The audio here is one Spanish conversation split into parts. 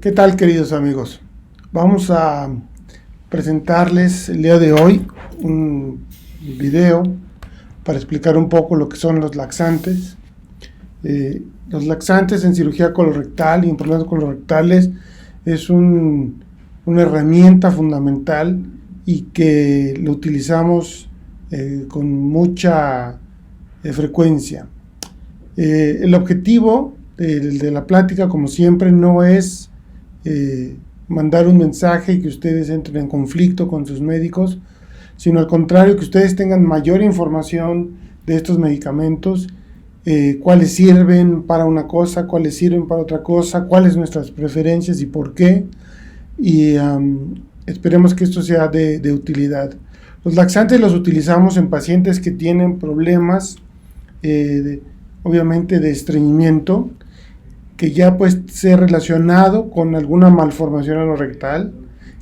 ¿Qué tal, queridos amigos? Vamos a presentarles el día de hoy un video para explicar un poco lo que son los laxantes. Los laxantes en cirugía colorectal y en problemas colorectales es una herramienta fundamental y que lo utilizamos con mucha frecuencia. El objetivo de la plática, como siempre, no es mandar un mensaje y que ustedes entren en conflicto con sus médicos, sino al contrario, que ustedes tengan mayor información de estos medicamentos, cuáles sirven para una cosa, cuáles sirven para otra cosa, cuáles nuestras preferencias y por qué, y esperemos que esto sea de utilidad. Los laxantes los utilizamos en pacientes que tienen problemas, obviamente de estreñimiento, que ya puede ser relacionado con alguna malformación anorrectal,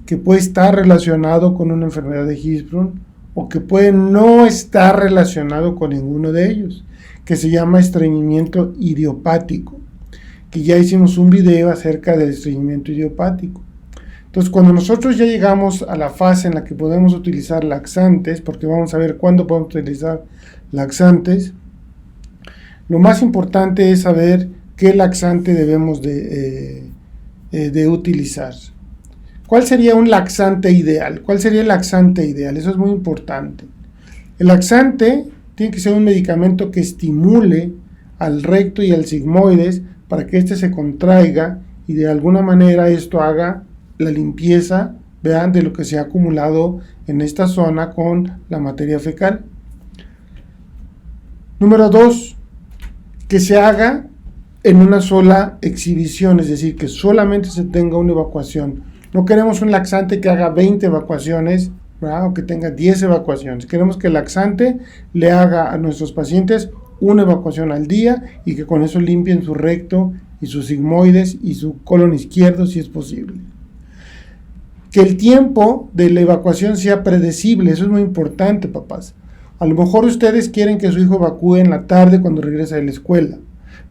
que puede estar relacionado con una enfermedad de Hirschsprung, o que puede no estar relacionado con ninguno de ellos, que se llama estreñimiento idiopático, que ya hicimos un video acerca del estreñimiento idiopático. Entonces, cuando nosotros ya llegamos a la fase en la que podemos utilizar laxantes, porque vamos a ver cuándo podemos utilizar laxantes, lo más importante es saber qué laxante debemos de utilizar. ¿Cuál sería un laxante ideal? ¿Cuál sería el laxante ideal? Eso es muy importante. El laxante tiene que ser un medicamento que estimule al recto y al sigmoides para que éste se contraiga y de alguna manera esto haga la limpieza, vean, de lo que se ha acumulado en esta zona con la materia fecal. Número 2, que se haga en una sola exhibición, es decir, que solamente se tenga una evacuación. No queremos un laxante que haga 20 evacuaciones, ¿verdad? O que tenga 10 evacuaciones. Queremos que el laxante le haga a nuestros pacientes una evacuación al día y que con eso limpien su recto y sus sigmoides y su colon izquierdo si es posible. Que el tiempo de la evacuación sea predecible, eso es muy importante, papás. A lo mejor ustedes quieren que su hijo evacúe en la tarde cuando regresa de la escuela.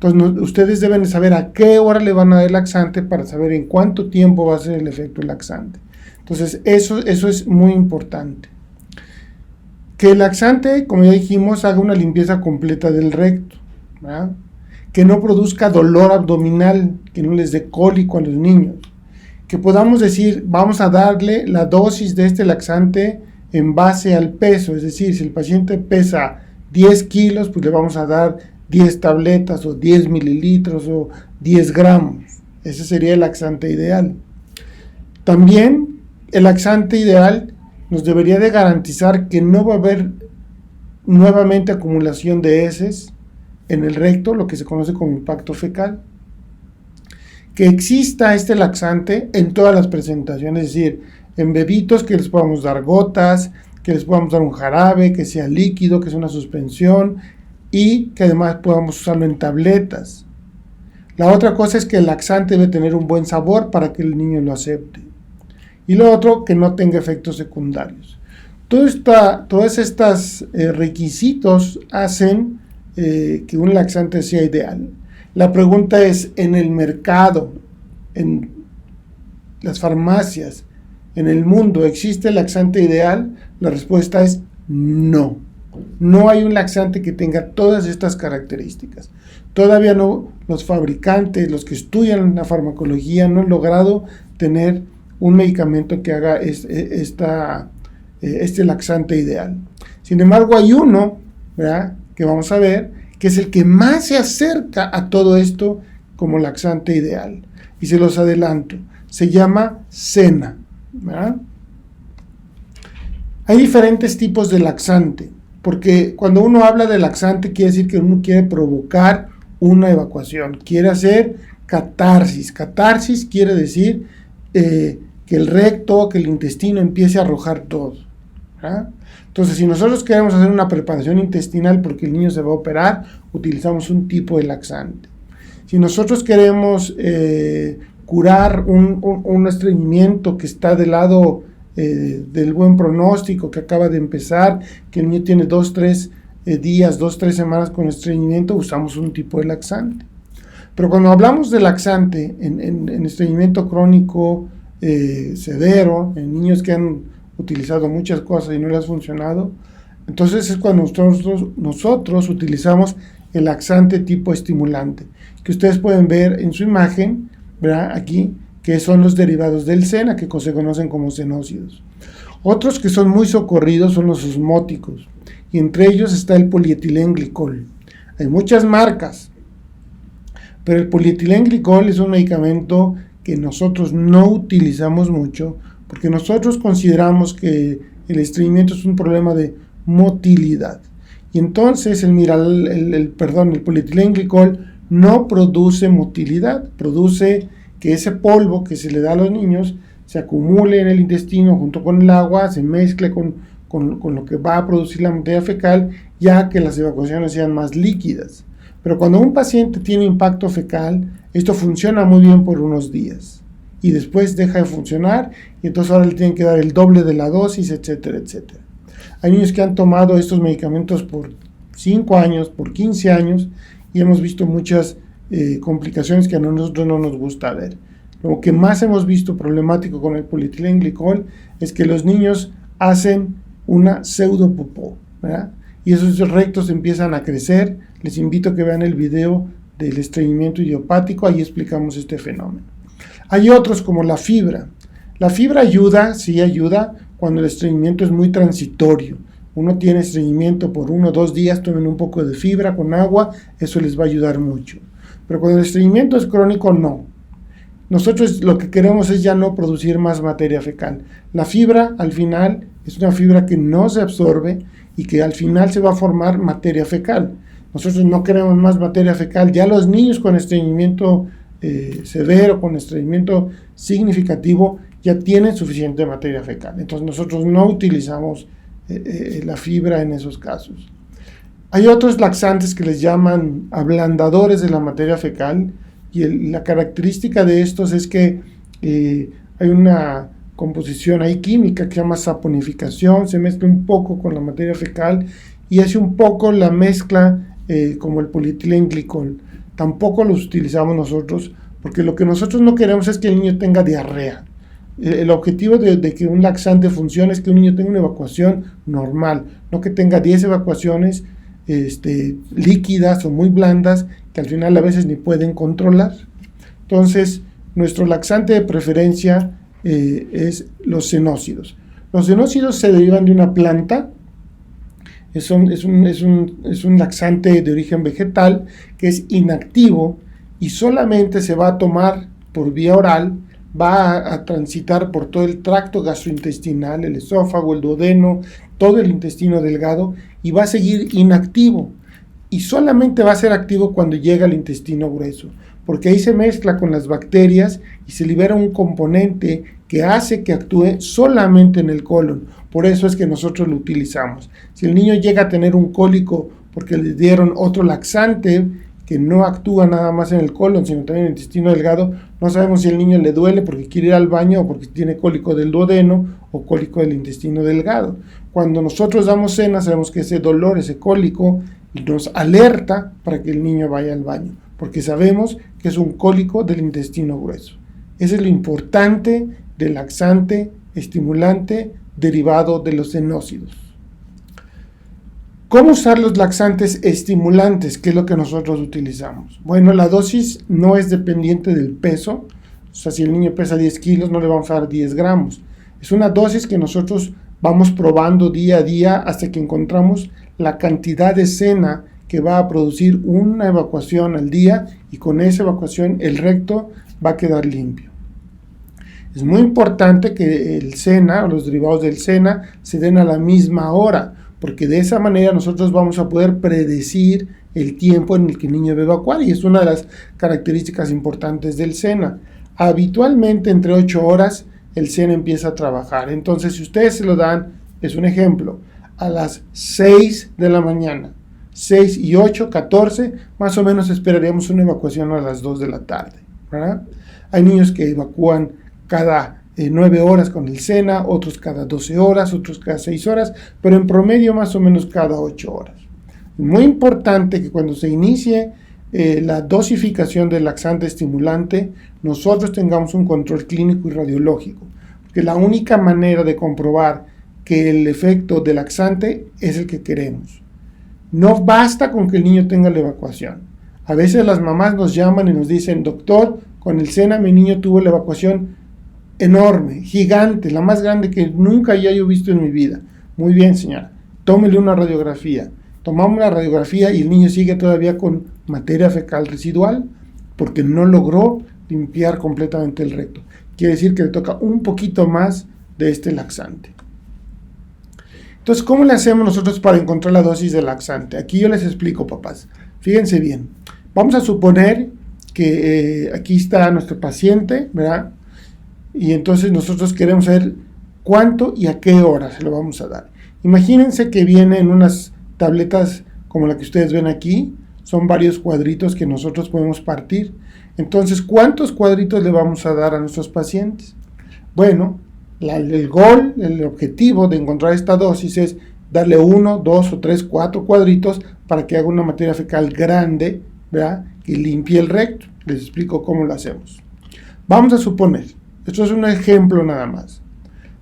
Entonces, ustedes deben saber a qué hora le van a dar el laxante para saber en cuánto tiempo va a ser el efecto del laxante. Entonces, eso es muy importante. Que el laxante, como ya dijimos, haga una limpieza completa del recto, ¿verdad? Que no produzca dolor abdominal, que no les dé cólico a los niños. Que podamos decir, vamos a darle la dosis de este laxante en base al peso, es decir, si el paciente pesa 10 kilos, pues le vamos a dar 10 tabletas o 10 mililitros o 10 gramos. Ese sería el laxante ideal. También el laxante ideal nos debería de garantizar que no va a haber nuevamente acumulación de heces en el recto, lo que se conoce como impacto fecal. Que exista este laxante en todas las presentaciones, es decir, en bebitos que les podamos dar gotas, que les podamos dar un jarabe, que sea líquido, que sea una suspensión, y que además podamos usarlo en tabletas. La otra cosa es que el laxante debe tener un buen sabor para que el niño lo acepte. Y lo otro, que no tenga efectos secundarios. Todos estos requisitos hacen que un laxante sea ideal. La pregunta es, en el mercado, en las farmacias, en el mundo, ¿existe el laxante ideal? La respuesta es no. No hay un laxante que tenga todas estas características. Todavía no, los fabricantes, los que estudian la farmacología, no han logrado tener un medicamento que haga este laxante ideal. Sin embargo, hay uno, ¿verdad?, que vamos a ver, que es el que más se acerca a todo esto como laxante ideal. Y se los adelanto, se llama Senna, ¿verdad? Hay diferentes tipos de laxante, porque cuando uno habla de laxante quiere decir que uno quiere provocar una evacuación, quiere hacer catarsis. Catarsis quiere decir que el recto, que el intestino empiece a arrojar todo, ¿verdad? Entonces, si nosotros queremos hacer una preparación intestinal porque el niño se va a operar, utilizamos un tipo de laxante. Si nosotros queremos curar un estreñimiento que está del lado del buen pronóstico, que acaba de empezar, que el niño tiene 2-3 días, 2-3 semanas con estreñimiento, usamos un tipo de laxante. Pero cuando hablamos de laxante en estreñimiento crónico severo, en niños que han utilizado muchas cosas y no les ha funcionado, entonces es cuando nosotros utilizamos el laxante tipo estimulante, que ustedes pueden ver en su imagen, ¿verdad? Aquí, que son los derivados del sena, que se conocen como senócidos. Otros que son muy socorridos son los osmóticos, y entre ellos está el polietilenglicol. Hay muchas marcas, pero el polietilenglicol es un medicamento que nosotros no utilizamos mucho, porque nosotros consideramos que el estreñimiento es un problema de motilidad. Y entonces el polietilenglicol no produce motilidad, produce que ese polvo que se le da a los niños se acumule en el intestino junto con el agua, se mezcle con lo que va a producir la materia fecal, ya que las evacuaciones sean más líquidas. Pero cuando un paciente tiene impacto fecal, esto funciona muy bien por unos días y después deja de funcionar, y entonces ahora le tienen que dar el doble de la dosis, etcétera, etcétera. Hay niños que han tomado estos medicamentos por 5 años, por 15 años, y hemos visto muchas complicaciones que a nosotros no nos gusta ver. Lo que más hemos visto problemático con el polietilenglicol es que los niños hacen una pseudopopó, ¿verdad? Y esos rectos empiezan a crecer. Les invito a que vean el video del estreñimiento idiopático, ahí explicamos este fenómeno. Hay otros como la fibra. La fibra ayuda, sí ayuda, cuando el estreñimiento es muy transitorio. Uno tiene estreñimiento por 1 o 2 días, tomen un poco de fibra con agua, eso les va a ayudar mucho. Pero cuando el estreñimiento es crónico, no. Nosotros lo que queremos es ya no producir más materia fecal. La fibra, al final, es una fibra que no se absorbe y que al final se va a formar materia fecal. Nosotros no queremos más materia fecal. Ya los niños con estreñimiento severo, con estreñimiento significativo, ya tienen suficiente materia fecal. Entonces nosotros no utilizamos la fibra en esos casos. Hay otros laxantes que les llaman ablandadores de la materia fecal, y la característica de estos es que hay una composición ahí química que se llama saponificación, se mezcla un poco con la materia fecal y hace un poco la mezcla como el polietilenglicol. Tampoco los utilizamos nosotros, porque lo que nosotros no queremos es que el niño tenga diarrea. El objetivo de que un laxante funcione es que un niño tenga una evacuación normal, no que tenga 10 evacuaciones líquidas o muy blandas que al final a veces ni pueden controlar. Entonces, nuestro laxante de preferencia es los senócidos. Los senócidos se derivan de una planta, es un laxante de origen vegetal que es inactivo y solamente se va a tomar por vía oral, va a transitar por todo el tracto gastrointestinal, el esófago, el duodeno, todo el intestino delgado, y va a seguir inactivo. Y solamente va a ser activo cuando llega al intestino grueso, porque ahí se mezcla con las bacterias y se libera un componente que hace que actúe solamente en el colon. Por eso es que nosotros lo utilizamos. Si el niño llega a tener un cólico porque le dieron otro laxante que no actúa nada más en el colon, sino también en el intestino delgado, no sabemos si el niño le duele porque quiere ir al baño o porque tiene cólico del duodeno o cólico del intestino delgado. Cuando nosotros damos cena, sabemos que ese dolor, ese cólico, nos alerta para que el niño vaya al baño, porque sabemos que es un cólico del intestino grueso. Ese es lo importante del laxante estimulante derivado de los senócidos. ¿Cómo usar los laxantes estimulantes? ¿Qué es lo que nosotros utilizamos? Bueno, la dosis no es dependiente del peso. O sea, si el niño pesa 10 kilos, no le vamos a dar 10 gramos. Es una dosis que nosotros vamos probando día a día hasta que encontramos la cantidad de sena que va a producir una evacuación al día, y con esa evacuación el recto va a quedar limpio. Es muy importante que el sena o los derivados del sena se den a la misma hora, porque de esa manera nosotros vamos a poder predecir el tiempo en el que el niño va a evacuar, y es una de las características importantes del sena. Habitualmente entre 8 horas el sena empieza a trabajar. Entonces, si ustedes se lo dan, es un ejemplo, a las 6 de la mañana, 6 y 8, 14, más o menos esperaríamos una evacuación a las 2 de la tarde, ¿verdad? Hay niños que evacúan cada 9 horas con el sena, otros cada 12 horas, otros cada 6 horas, pero en promedio más o menos cada 8 horas. Muy importante que cuando se inicie la dosificación del laxante estimulante, nosotros tengamos un control clínico y radiológico. Porque la única manera de comprobar que el efecto del laxante es el que queremos. No basta con que el niño tenga la evacuación. A veces las mamás nos llaman y nos dicen, doctor, con el SENA mi niño tuvo la evacuación enorme, gigante, la más grande que nunca haya yo visto en mi vida. Muy bien, señora, tómele una radiografía. Tomamos la radiografía y el niño sigue todavía con materia fecal residual porque no logró limpiar completamente el recto. Quiere decir que le toca un poquito más de este laxante. Entonces, ¿cómo le hacemos nosotros para encontrar la dosis de laxante? Aquí yo les explico, papás. Fíjense bien. Vamos a suponer que aquí está nuestro paciente, ¿verdad? Y entonces nosotros queremos saber cuánto y a qué hora se lo vamos a dar. Imagínense que vienen unas tabletas como la que ustedes ven aquí. Son varios cuadritos que nosotros podemos partir. Entonces, ¿cuántos cuadritos le vamos a dar a nuestros pacientes? Bueno, el objetivo de encontrar esta dosis es darle 1, 2 o 3, 4 cuadritos para que haga una materia fecal grande, ¿verdad? Que limpie el recto. Les explico cómo lo hacemos. Vamos a suponer, esto es un ejemplo nada más.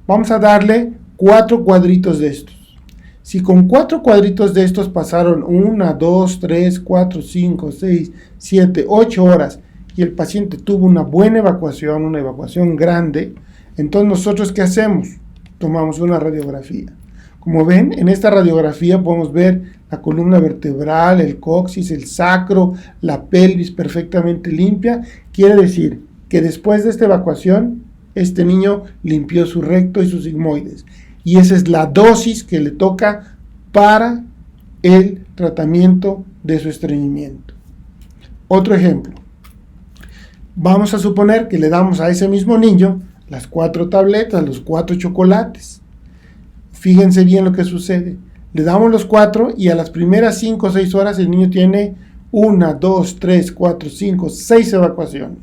Vamos a darle 4 cuadritos de estos. Si con 4 cuadritos de estos pasaron 1, 2, 3, 4, 5, 6, 7, 8 horas y el paciente tuvo una buena evacuación, una evacuación grande, entonces nosotros ¿qué hacemos? Tomamos una radiografía. Como ven, en esta radiografía podemos ver la columna vertebral, el coxis, el sacro, la pelvis perfectamente limpia. Quiere decir que después de esta evacuación, este niño limpió su recto y sus sigmoides. Y esa es la dosis que le toca para el tratamiento de su estreñimiento. Otro ejemplo. Vamos a suponer que le damos a ese mismo niño las 4 tabletas, los 4 chocolates. Fíjense bien lo que sucede. Le damos los 4 y a las primeras 5 o 6 horas el niño tiene 1, 2, 3, 4, 5, 6 evacuaciones.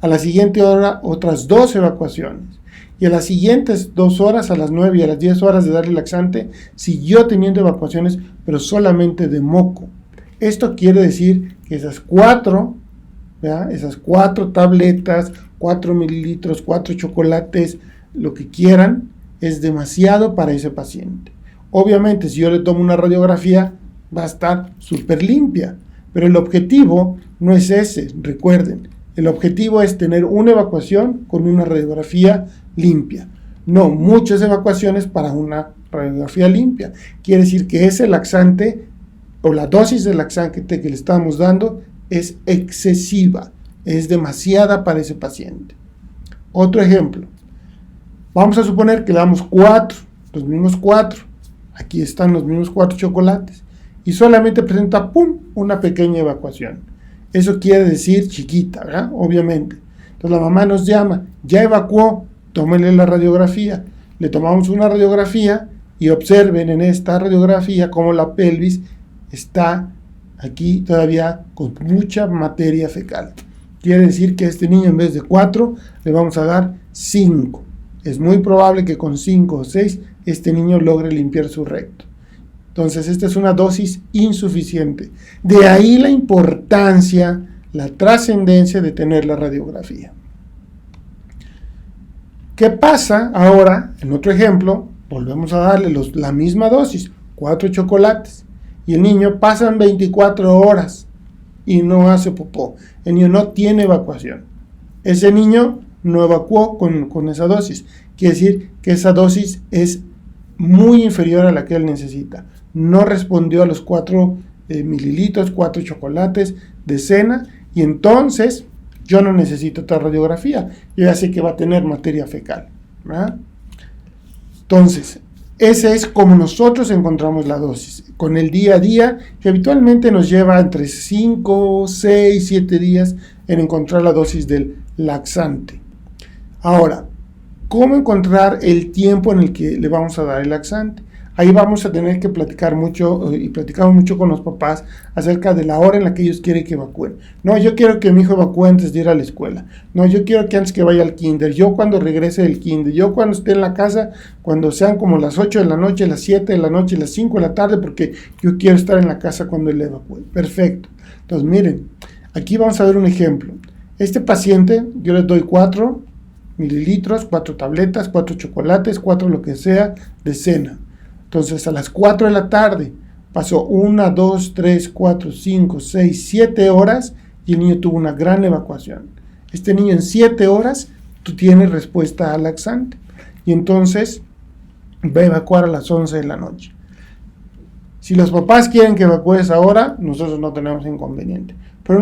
A la siguiente hora otras 2 evacuaciones. Y a las siguientes 2 horas, a las 9 y a las 10 horas de darle laxante, siguió teniendo evacuaciones, pero solamente de moco. Esto quiere decir que esas 4 tabletas, 4 mililitros, 4 chocolates, lo que quieran, es demasiado para ese paciente. Obviamente, si yo le tomo una radiografía, va a estar súper limpia, pero el objetivo no es ese, recuerden. El objetivo es tener una evacuación con una radiografía limpia, no muchas evacuaciones para una radiografía limpia. Quiere decir que ese laxante o la dosis de laxante que le estamos dando es excesiva, es demasiada para ese paciente. Otro ejemplo, vamos a suponer que le damos 4, los mismos 4, aquí están los mismos 4 chocolates, y solamente presenta, ¡pum!, una pequeña evacuación. Eso quiere decir chiquita, ¿verdad? Obviamente. Entonces la mamá nos llama, ya evacuó, tómenle la radiografía. Le tomamos una radiografía y observen en esta radiografía cómo la pelvis está aquí todavía con mucha materia fecal. Quiere decir que a este niño en vez de 4 le vamos a dar 5. Es muy probable que con 5 o 6 este niño logre limpiar su recto. Entonces esta es una dosis insuficiente. De ahí la importancia, la trascendencia de tener la radiografía. ¿Qué pasa ahora? En otro ejemplo, volvemos a darle la misma dosis, 4 chocolates. Y el niño pasan 24 horas y no hace popó. El niño no tiene evacuación. Ese niño no evacuó con esa dosis. Quiere decir que esa dosis es muy inferior a la que él necesita. No respondió a los 4 mililitros, 4 chocolates de cena, y entonces yo no necesito otra radiografía. Yo ya sé que va a tener materia fecal, ¿verdad? Entonces, ese es como nosotros encontramos la dosis, con el día a día, que habitualmente nos lleva entre 5, 6, 7 días en encontrar la dosis del laxante. Ahora, ¿cómo encontrar el tiempo en el que le vamos a dar el laxante? Ahí vamos a tener que platicar mucho y platicamos mucho con los papás acerca de la hora en la que ellos quieren que evacúen. No, yo quiero que mi hijo evacúe antes de ir a la escuela. No, yo quiero que antes que vaya al kinder. Yo cuando regrese del kinder. Yo cuando esté en la casa, cuando sean como las 8 de la noche, las 7 de la noche, las 5 de la tarde, porque yo quiero estar en la casa cuando él evacúe. Perfecto. Entonces, miren, aquí vamos a ver un ejemplo. Este paciente, yo les doy 4 mililitros, 4 tabletas, 4 chocolates, 4 lo que sea de cena. Entonces a las 4 de la tarde pasó 1, 2, 3, 4, 5, 6, 7 horas y el niño tuvo una gran evacuación. Este niño en 7 horas tú tienes respuesta al laxante y entonces va a evacuar a las 11 de la noche. Si los papás quieren que evacúes ahora, nosotros no tenemos inconveniente. Pero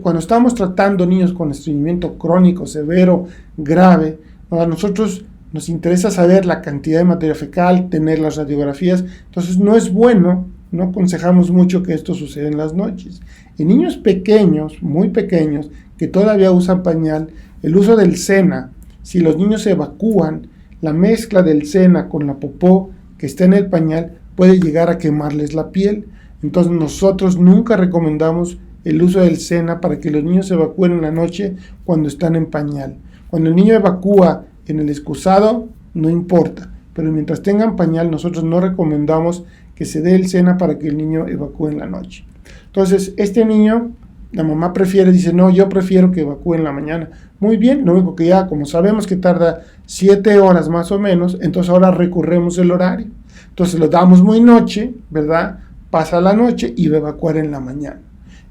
cuando estamos tratando niños con estreñimiento crónico, severo, grave, a nosotros nos interesa saber la cantidad de materia fecal, tener las radiografías. Entonces no es bueno, no aconsejamos mucho que esto suceda en las noches. En niños pequeños, muy pequeños, que todavía usan pañal, el uso del Sena, si los niños se evacúan, la mezcla del Sena con la popó que está en el pañal puede llegar a quemarles la piel. Entonces nosotros nunca recomendamos el uso del Sena para que los niños se evacúen en la noche cuando están en pañal. Cuando el niño evacúa en el excusado, no importa, pero mientras tengan pañal nosotros no recomendamos que se dé el Sena para que el niño evacúe en la noche. Entonces este niño, la mamá dice no, yo prefiero que evacúe en la mañana. Muy bien, lo único que ya como sabemos que tarda 7 horas más o menos, entonces ahora recurremos el horario. Entonces lo damos muy noche, ¿verdad? Pasa la noche y va a evacuar en la mañana.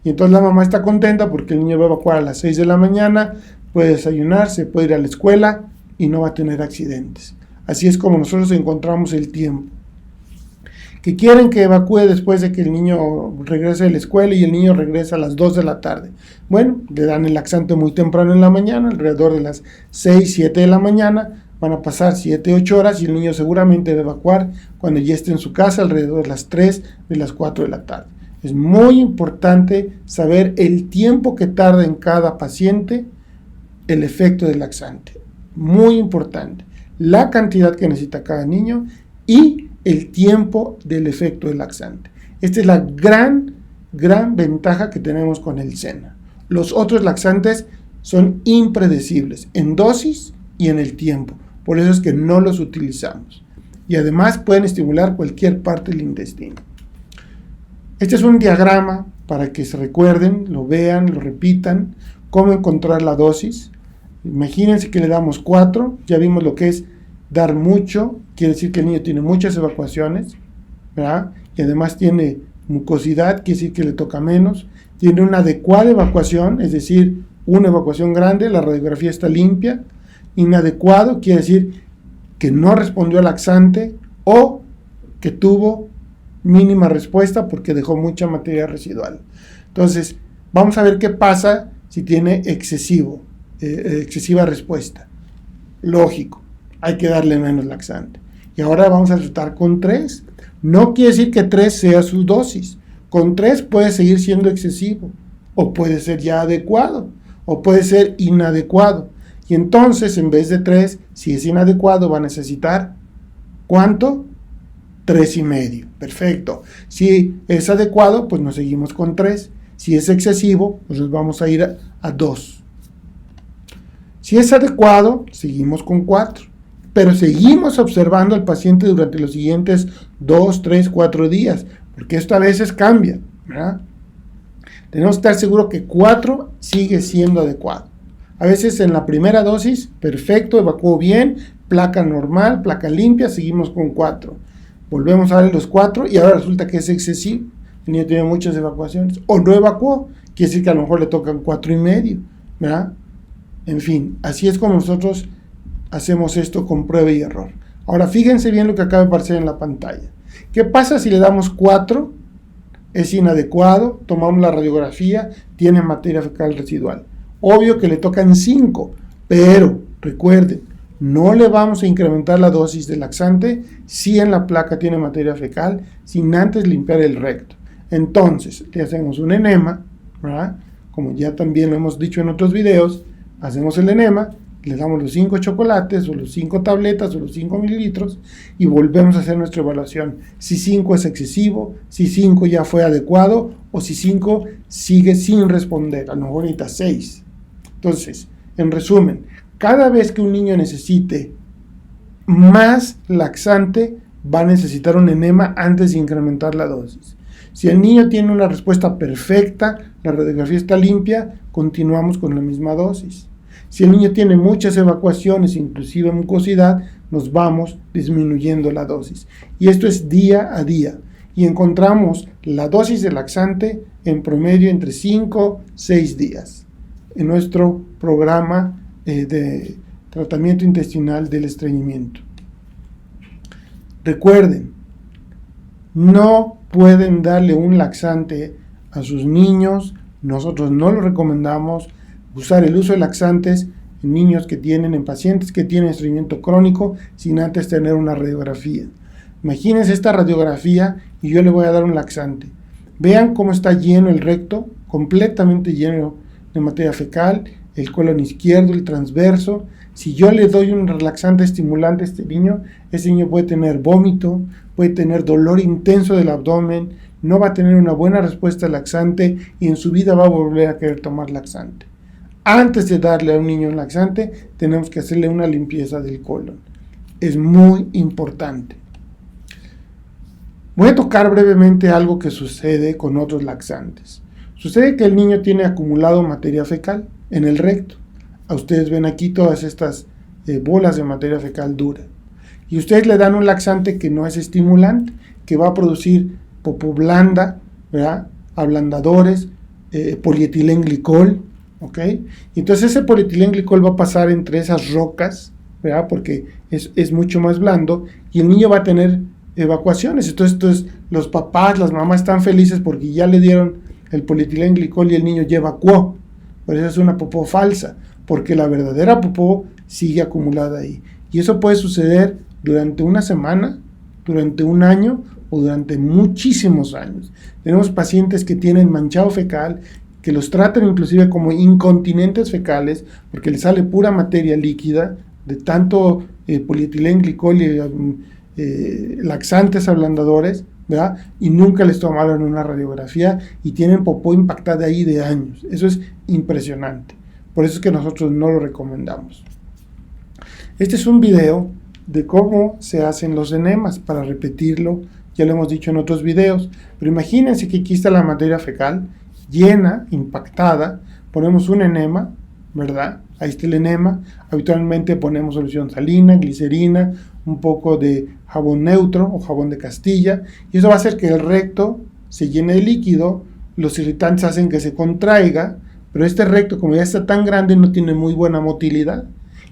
Y entonces la mamá está contenta porque el niño va a evacuar a las 6 de la mañana, puede desayunar, se puede ir a la escuela y no va a tener accidentes. Así es como nosotros encontramos el tiempo. Que quieren que evacúe después de que el niño regrese de la escuela y el niño regresa a las 2 de la tarde. Bueno, le dan el laxante muy temprano en la mañana, alrededor de las 6, 7 de la mañana. Van a pasar 7, 8 horas y el niño seguramente va a evacuar cuando ya esté en su casa alrededor de las 3, de las 4 de la tarde. Es muy importante saber el tiempo que tarda en cada paciente el efecto del laxante. Muy importante. La cantidad que necesita cada niño y el tiempo del efecto del laxante. Esta es la gran ventaja que tenemos con el Sena. Los otros laxantes son impredecibles en dosis y en el tiempo. Por eso es que no los utilizamos. Y además pueden estimular cualquier parte del intestino. Este es un diagrama para que se recuerden, lo vean, lo repitan, cómo encontrar la dosis. Imagínense que le damos 4, ya vimos lo que es dar mucho, quiere decir que el niño tiene muchas evacuaciones, ¿verdad? Y además tiene mucosidad, quiere decir que le toca menos, tiene una adecuada evacuación, es decir, una evacuación grande, la radiografía está limpia. Inadecuado quiere decir que no respondió al laxante o que tuvo mínima respuesta porque dejó mucha materia residual. Entonces, vamos a ver qué pasa si tiene excesiva respuesta. Lógico, hay que darle menos laxante. Y ahora vamos a tratar con 3. No quiere decir que 3 sea su dosis. Con 3 puede seguir siendo excesivo, o puede ser ya adecuado, o puede ser inadecuado. Y entonces, en vez de 3, si es inadecuado, va a necesitar, ¿cuánto? 3,5. Perfecto. Si es adecuado, pues nos seguimos con 3. Si es excesivo, pues nos vamos a ir a 2. Si es adecuado, seguimos con 4. Pero seguimos observando al paciente durante los siguientes 2, 3, 4 días, porque esto a veces cambia, ¿verdad? Tenemos que estar seguros que 4 sigue siendo adecuado. A veces en la primera dosis, perfecto, evacuó bien, placa normal, placa limpia, seguimos con 4. Volvemos a darle los 4 y ahora resulta que es excesivo. El niño tiene muchas evacuaciones. O no evacuó, quiere decir que a lo mejor le tocan 4,5, ¿verdad? En fin, así es como nosotros hacemos esto con prueba y error. Ahora fíjense bien lo que acaba de aparecer en la pantalla. ¿Qué pasa si le damos 4? Es inadecuado, tomamos la radiografía, tiene materia fecal residual. Obvio que le tocan 5, pero recuerden, no le vamos a incrementar la dosis de laxante si en la placa tiene materia fecal, sin antes limpiar el recto. Entonces, le hacemos un enema, ¿verdad? Como ya también lo hemos dicho en otros videos, hacemos el enema le damos los 5 chocolates o los 5 tabletas o los 5 mililitros y volvemos a hacer nuestra evaluación. Si 5 es excesivo, si 5 ya fue adecuado o si 5 sigue sin responder, a lo mejor necesita 6. Entonces, en resumen, cada vez que un niño necesite más laxante, va a necesitar un enema antes de incrementar la dosis. Si el niño tiene una respuesta perfecta, la radiografía está limpia, continuamos con la misma dosis. Si el niño tiene muchas evacuaciones, inclusive mucosidad, nos vamos disminuyendo la dosis. Y esto es día a día. Y encontramos la dosis de laxante en promedio entre 5 y 6 días en nuestro programa de tratamiento intestinal del estreñimiento. Recuerden, no pueden darle un laxante a sus niños, nosotros no lo recomendamos. Usar el uso de laxantes en niños en pacientes que tienen estreñimiento crónico sin antes tener una radiografía. Imagínense esta radiografía y yo le voy a dar un laxante. Vean cómo está lleno el recto, completamente lleno de materia fecal, el colon izquierdo, el transverso. Si yo le doy un relaxante estimulante a este niño puede tener vómito, puede tener dolor intenso del abdomen, no va a tener una buena respuesta al laxante y en su vida va a volver a querer tomar laxante. Antes de darle a un niño un laxante, tenemos que hacerle una limpieza del colon. Es muy importante. Voy a tocar brevemente algo que sucede con otros laxantes. Sucede que el niño tiene acumulado materia fecal en el recto. Ustedes ven aquí todas estas bolas de materia fecal dura. Y ustedes le dan un laxante que no es estimulante, que va a producir popó blanda, ¿verdad? Ablandadores, polietilenglicol, ¿ok? Y entonces ese polietilenglicol va a pasar entre esas rocas, ¿verdad? Porque es mucho más blando y el niño va a tener evacuaciones. Entonces los papás, las mamás están felices porque ya le dieron el polietilenglicol y el niño ya evacuó. Por eso es una popó falsa, porque la verdadera popó sigue acumulada ahí. Y eso puede suceder durante una semana, durante un año o durante muchísimos años. Tenemos pacientes que tienen manchado fecal, que los tratan inclusive como incontinentes fecales, porque les sale pura materia líquida de tanto polietilenglicol y laxantes ablandadores, ¿verdad? Y nunca les tomaron una radiografía y tienen popó impactada ahí de años. Eso es impresionante. Por eso es que nosotros no lo recomendamos. Este es un video de cómo se hacen los enemas. Para repetirlo, ya lo hemos dicho en otros videos, pero imagínense que aquí está la materia fecal llena, impactada, ponemos un enema, ¿verdad? Ahí está el enema. Habitualmente ponemos solución salina, glicerina, un poco de jabón neutro o jabón de Castilla, y eso va a hacer que el recto se llene de líquido. Los irritantes hacen que se contraiga, pero este recto, como ya está tan grande, no tiene muy buena motilidad,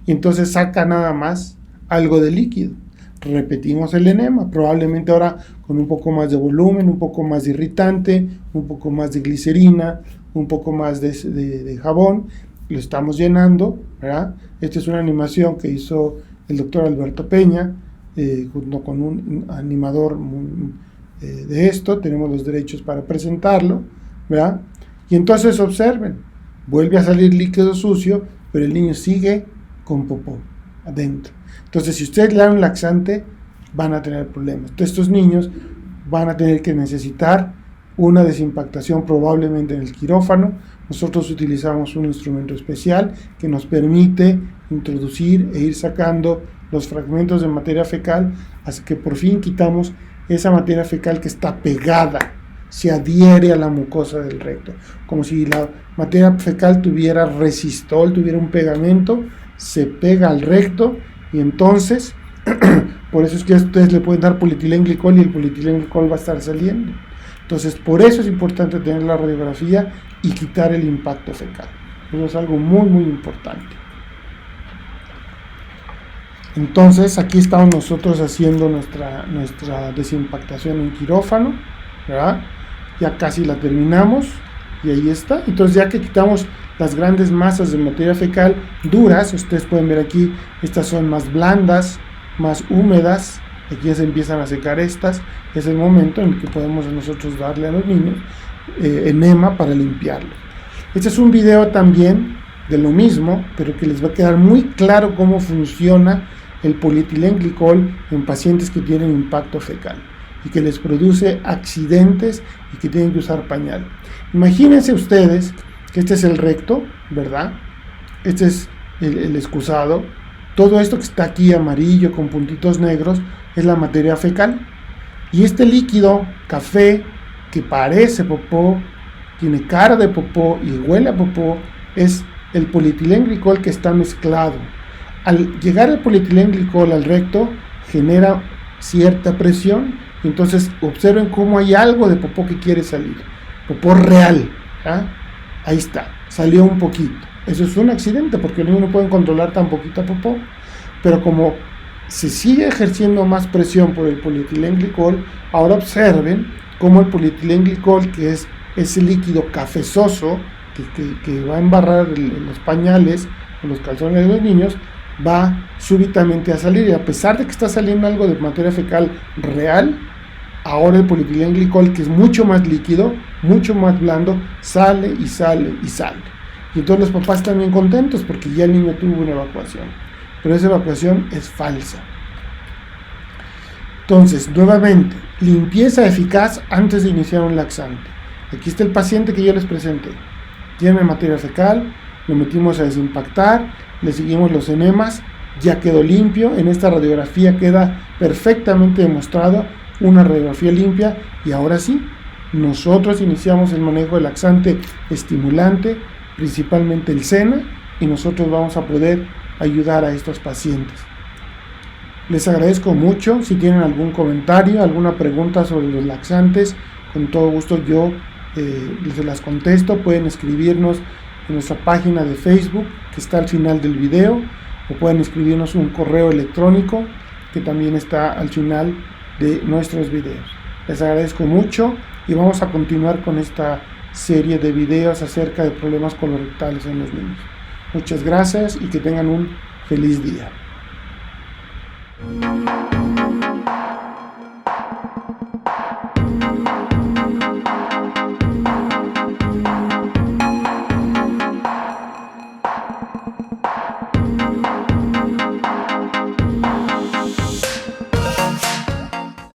y entonces saca nada más algo de líquido. Repetimos el enema, probablemente ahora con un poco más de volumen, un poco más de irritante, un poco más de glicerina, un poco más de jabón. Lo estamos llenando, ¿verdad? Esta es una animación que hizo el doctor Alberto Peña, junto con un animador de esto. Tenemos los derechos para presentarlo, ¿verdad? Y entonces observen, vuelve a salir líquido sucio, pero el niño sigue con popó adentro. Entonces, si ustedes le dan un laxante, van a tener problemas. Entonces, estos niños van a tener que necesitar una desimpactación probablemente en el quirófano. Nosotros utilizamos un instrumento especial que nos permite introducir e ir sacando los fragmentos de materia fecal hasta que por fin quitamos esa materia fecal que está pegada, se adhiere a la mucosa del recto, como si la materia fecal tuviera resistol, tuviera un pegamento, se pega al recto y entonces por eso es que a ustedes le pueden dar polietilenglicol y el polietilenglicol va a estar saliendo. Entonces, por eso es importante tener la radiografía y quitar el impacto fecal. Eso es algo muy, muy importante. Entonces, aquí estamos nosotros haciendo nuestra desimpactación en quirófano, ¿verdad? Ya casi la terminamos y ahí está. Entonces, ya que quitamos las grandes masas de materia fecal duras, ustedes pueden ver aquí, estas son más blandas, más húmedas. Aquí ya se empiezan a secar estas. Es el momento en que podemos nosotros darle a los niños enema para limpiarlo. Este es un video también de lo mismo, pero que les va a quedar muy claro cómo funciona el polietilenglicol en pacientes que tienen impacto fecal y que les produce accidentes y que tienen que usar pañal. Imagínense ustedes que este es el recto, ¿verdad? Este es el excusado. Todo esto que está aquí amarillo con puntitos negros es la materia fecal. Y este líquido café que parece popó, tiene cara de popó y huele a popó, es el polietilenglicol que está mezclado. Al llegar el polietilenglicol al recto, genera cierta presión. Entonces observen cómo hay algo de popó que quiere salir. Popó real. Ahí está, salió un poquito. Eso es un accidente porque no pueden controlar tan poquita popó. Pero como se sigue ejerciendo más presión por el polietilenglicol, ahora observen cómo el polietilenglicol, que es ese líquido cafezoso que va a embarrar los pañales o los calzones de los niños, va súbitamente a salir. Y a pesar de que está saliendo algo de materia fecal real, ahora el polietilenglicol, que es mucho más líquido, mucho más blando, sale y sale y sale. Y entonces los papás están bien contentos porque ya el niño tuvo una evacuación. Pero esa evacuación es falsa. Entonces, nuevamente, limpieza eficaz antes de iniciar un laxante. Aquí está el paciente que yo les presenté. Tiene materia fecal, lo metimos a desimpactar, le seguimos los enemas, ya quedó limpio. En esta radiografía queda perfectamente demostrado una radiografía limpia. Y ahora sí, nosotros iniciamos el manejo del laxante estimulante, principalmente el SENA, y nosotros vamos a poder ayudar a estos pacientes. Les agradezco mucho. Si tienen algún comentario, alguna pregunta sobre los laxantes, con todo gusto yo les las contesto. Pueden escribirnos en nuestra página de Facebook que está al final del video, o pueden escribirnos un correo electrónico que también está al final de nuestros videos. Les agradezco mucho y vamos a continuar con esta serie de videos acerca de problemas colorectales en los niños. Muchas gracias y que tengan un feliz día.